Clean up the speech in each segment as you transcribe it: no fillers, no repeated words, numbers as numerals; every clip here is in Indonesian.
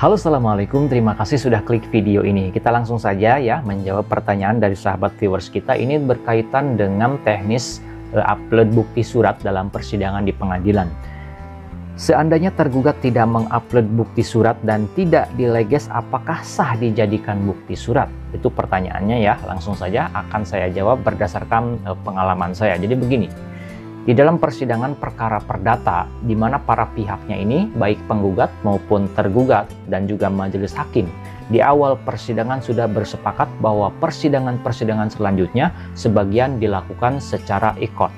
Halo, Assalamualaikum. Terima kasih sudah klik video ini. Kita langsung saja ya menjawab pertanyaan dari sahabat viewers kita. Ini berkaitan dengan teknis upload bukti surat dalam persidangan di pengadilan. Seandainya tergugat tidak mengupload bukti surat dan tidak dileges, apakah sah dijadikan bukti surat? Itu pertanyaannya ya. Langsung saja akan saya jawab berdasarkan pengalaman saya. Jadi begini. Di dalam persidangan perkara perdata, di mana para pihaknya ini, baik penggugat maupun tergugat dan juga majelis hakim, di awal persidangan sudah bersepakat bahwa persidangan-persidangan selanjutnya sebagian dilakukan secara ikot.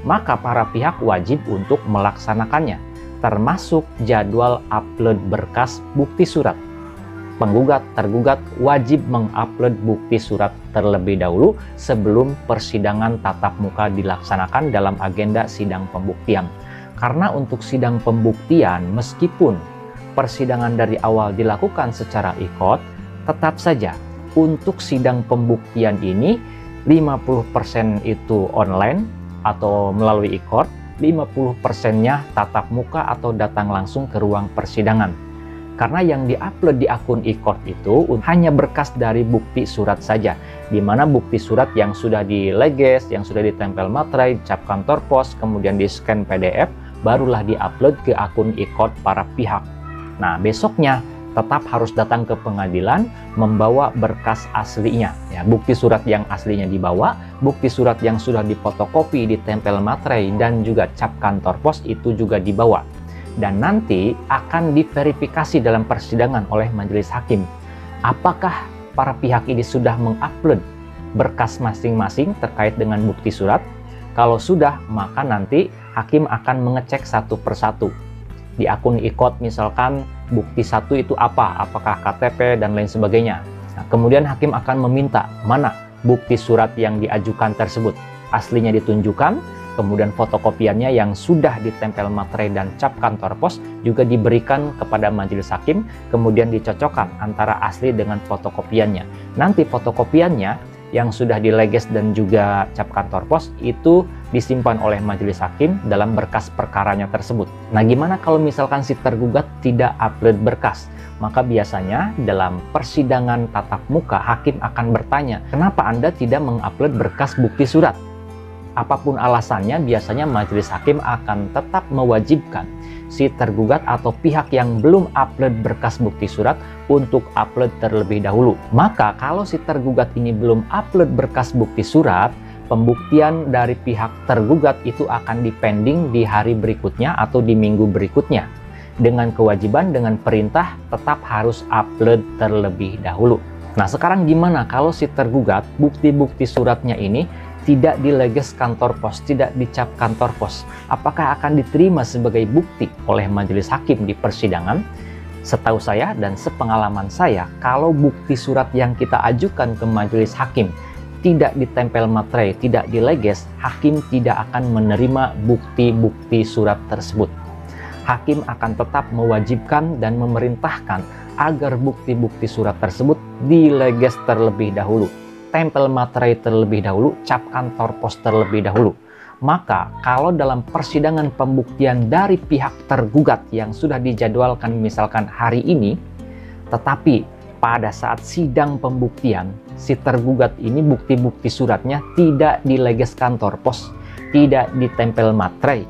Maka para pihak wajib untuk melaksanakannya, termasuk jadwal upload berkas bukti surat. Penggugat, tergugat wajib mengupload bukti surat terlebih dahulu sebelum persidangan tatap muka dilaksanakan dalam agenda sidang pembuktian. Karena untuk sidang pembuktian, meskipun persidangan dari awal dilakukan secara ikot, tetap saja untuk sidang pembuktian ini 50% itu online atau melalui ikot, 50%-nya tatap muka atau datang langsung ke ruang persidangan. Karena yang diupload di akun ikot itu hanya berkas dari bukti surat saja, di mana bukti surat yang sudah dileges, yang sudah ditempel materai, cap kantor pos, kemudian di-scan PDF, barulah diupload ke akun ikot para pihak. Nah, besoknya tetap harus datang ke pengadilan membawa berkas aslinya. Ya, bukti surat yang aslinya dibawa, bukti surat yang sudah difotokopi, ditempel materai, dan juga cap kantor pos itu juga dibawa. Dan nanti akan diverifikasi dalam persidangan oleh majelis hakim. Apakah para pihak ini sudah mengupload berkas masing-masing terkait dengan bukti surat? Kalau sudah, maka nanti hakim akan mengecek satu persatu. Di akun ikot misalkan bukti satu itu apa? Apakah KTP dan lain sebagainya. Nah, kemudian hakim akan meminta mana bukti surat yang diajukan tersebut. Aslinya ditunjukkan. Kemudian fotokopiannya yang sudah ditempel materai dan cap kantor pos juga diberikan kepada majelis hakim, kemudian dicocokkan antara asli dengan fotokopiannya. Nanti fotokopiannya yang sudah dileges dan juga cap kantor pos itu disimpan oleh majelis hakim dalam berkas perkaranya tersebut. Nah, gimana kalau misalkan si tergugat tidak upload berkas? Maka biasanya dalam persidangan tatap muka hakim akan bertanya, kenapa Anda tidak mengupload berkas bukti surat? Apapun alasannya, biasanya majelis hakim akan tetap mewajibkan si tergugat atau pihak yang belum upload berkas bukti surat untuk upload terlebih dahulu. Maka kalau si tergugat ini belum upload berkas bukti surat, pembuktian dari pihak tergugat itu akan dipending di hari berikutnya atau di minggu berikutnya. Dengan kewajiban, dengan perintah tetap harus upload terlebih dahulu. Nah, sekarang gimana kalau si tergugat bukti-bukti suratnya ini tidak dileges kantor pos, tidak dicap kantor pos? Apakah akan diterima sebagai bukti oleh majelis hakim di persidangan? Setahu saya dan sepengalaman saya, kalau bukti surat yang kita ajukan ke majelis hakim tidak ditempel materai, tidak dileges, hakim tidak akan menerima bukti-bukti surat tersebut. Hakim akan tetap mewajibkan dan memerintahkan agar bukti-bukti surat tersebut dileges terlebih dahulu, tempel materai terlebih dahulu, cap kantor pos terlebih dahulu. Maka kalau dalam persidangan pembuktian dari pihak tergugat yang sudah dijadwalkan misalkan hari ini, tetapi pada saat sidang pembuktian si tergugat ini bukti-bukti suratnya tidak dileges kantor pos, tidak ditempel materai,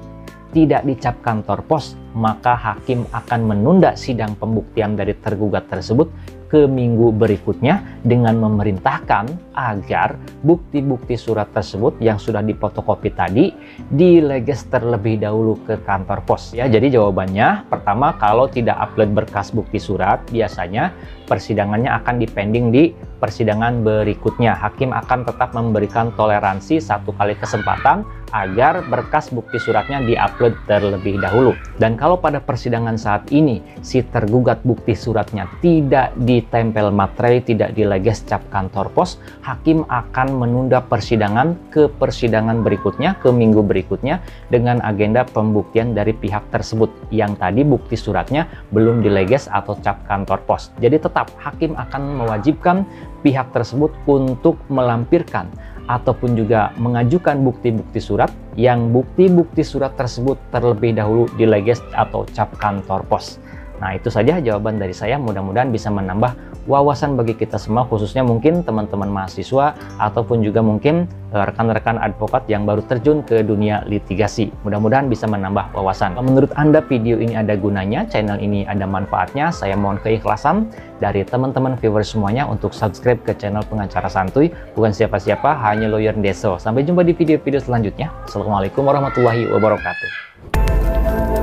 tidak dicap kantor pos, maka hakim akan menunda sidang pembuktian dari tergugat tersebut ke minggu berikutnya dengan memerintahkan agar bukti-bukti surat tersebut yang sudah difotokopi tadi dileges terlebih dahulu ke kantor pos. Ya, jadi jawabannya pertama, kalau tidak upload berkas bukti surat, biasanya persidangannya akan dipending di persidangan berikutnya. Hakim akan tetap memberikan toleransi satu kali kesempatan agar berkas bukti suratnya diupload terlebih dahulu. Dan kalau pada persidangan saat ini si tergugat bukti suratnya tidak ditempel materai, tidak dileges cap kantor pos, hakim akan menunda persidangan ke persidangan berikutnya, ke minggu berikutnya dengan agenda pembuktian dari pihak tersebut yang tadi bukti suratnya belum dileges atau cap kantor pos. Jadi tetap hakim akan mewajibkan pihak tersebut untuk melampirkan ataupun juga mengajukan bukti-bukti surat yang bukti-bukti surat tersebut terlebih dahulu dileges atau cap kantor pos. Nah, itu saja jawaban dari saya, mudah-mudahan bisa menambah wawasan bagi kita semua, khususnya mungkin teman-teman mahasiswa ataupun juga mungkin rekan-rekan advokat yang baru terjun ke dunia litigasi. Mudah-mudahan bisa menambah wawasan. Kalau menurut Anda video ini ada gunanya, channel ini ada manfaatnya, saya mohon keikhlasan dari teman-teman viewers semuanya untuk subscribe ke channel Pengacara Santuy, bukan siapa-siapa, hanya Lawyer Deso. Sampai jumpa di video-video selanjutnya. Assalamualaikum warahmatullahi wabarakatuh.